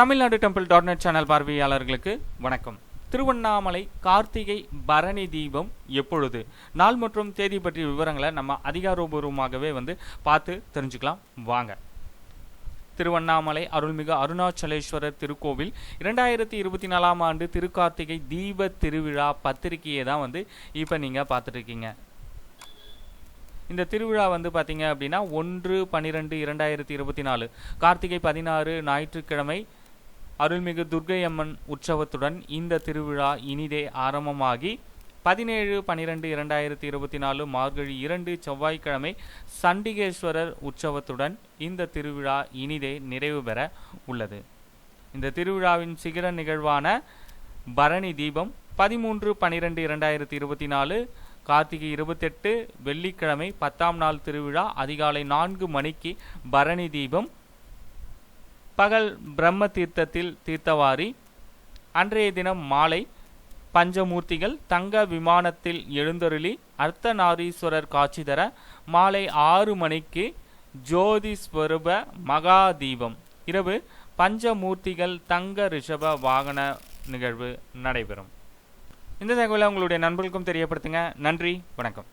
Tamil Nadu temple .net channel பார்வையாளர்களுக்கு வணக்கம். திருவண்ணாமலை கார்த்திகை பரணி தீபம் எப்பொழுது, நாள் மற்றும் தேதி பற்றிய விவரங்களை நம்ம அதிகாரபூர்வமாகவே பார்த்து தெரிஞ்சுக்கலாம் வாங்க. திருவண்ணாமலை அருள்மிகு அருணாச்சலேஸ்வரர் திருக்கோவில் 2024 ஆண்டு திருக்கார்த்திகை தீப திருவிழா பத்திரிகையை தான் இப்போ நீங்கள் பார்த்துட்டு இருக்கீங்க. இந்த திருவிழா பார்த்தீங்க அப்படின்னா 1/12/2024 கார்த்திகை 16 ஞாயிற்றுக்கிழமை அருள்மிகு துர்க்கை அம்மன் உற்சவத்துடன் இந்த திருவிழா இனிதே ஆரம்பமாகி 17/12/2024 மார்கழி 2 செவ்வாய்க்கிழமை சண்டிகேஸ்வரர் உற்சவத்துடன் இந்த திருவிழா இனிதே நிறைவு பெற உள்ளது. இந்த திருவிழாவின் சிகர நிகழ்வான பரணி தீபம் 13/12/2024 கார்த்திகை 28 வெள்ளிக்கிழமை 10ஆம் நாள் திருவிழா அதிகாலை 4 மணிக்கு பரணி தீபம், பகல் பிரம்ம தீர்த்தத்தில் தீர்த்தவாரி, அன்றைய தினம் மாலை பஞ்சமூர்த்திகள் தங்க விமானத்தில் எழுந்தருளி அர்த்தநாரீஸ்வரர் காட்சி தர மாலை 6 மணிக்கு ஜோதி ஸ்வரூப மகா தீபம், இரவு பஞ்சமூர்த்திகள் தங்க ரிஷப வாகன நிகழ்வு நடைபெறும். இந்த தகவலை உங்களுடைய நண்பர்களுக்கும் தெரியப்படுத்துங்க. நன்றி, வணக்கம்.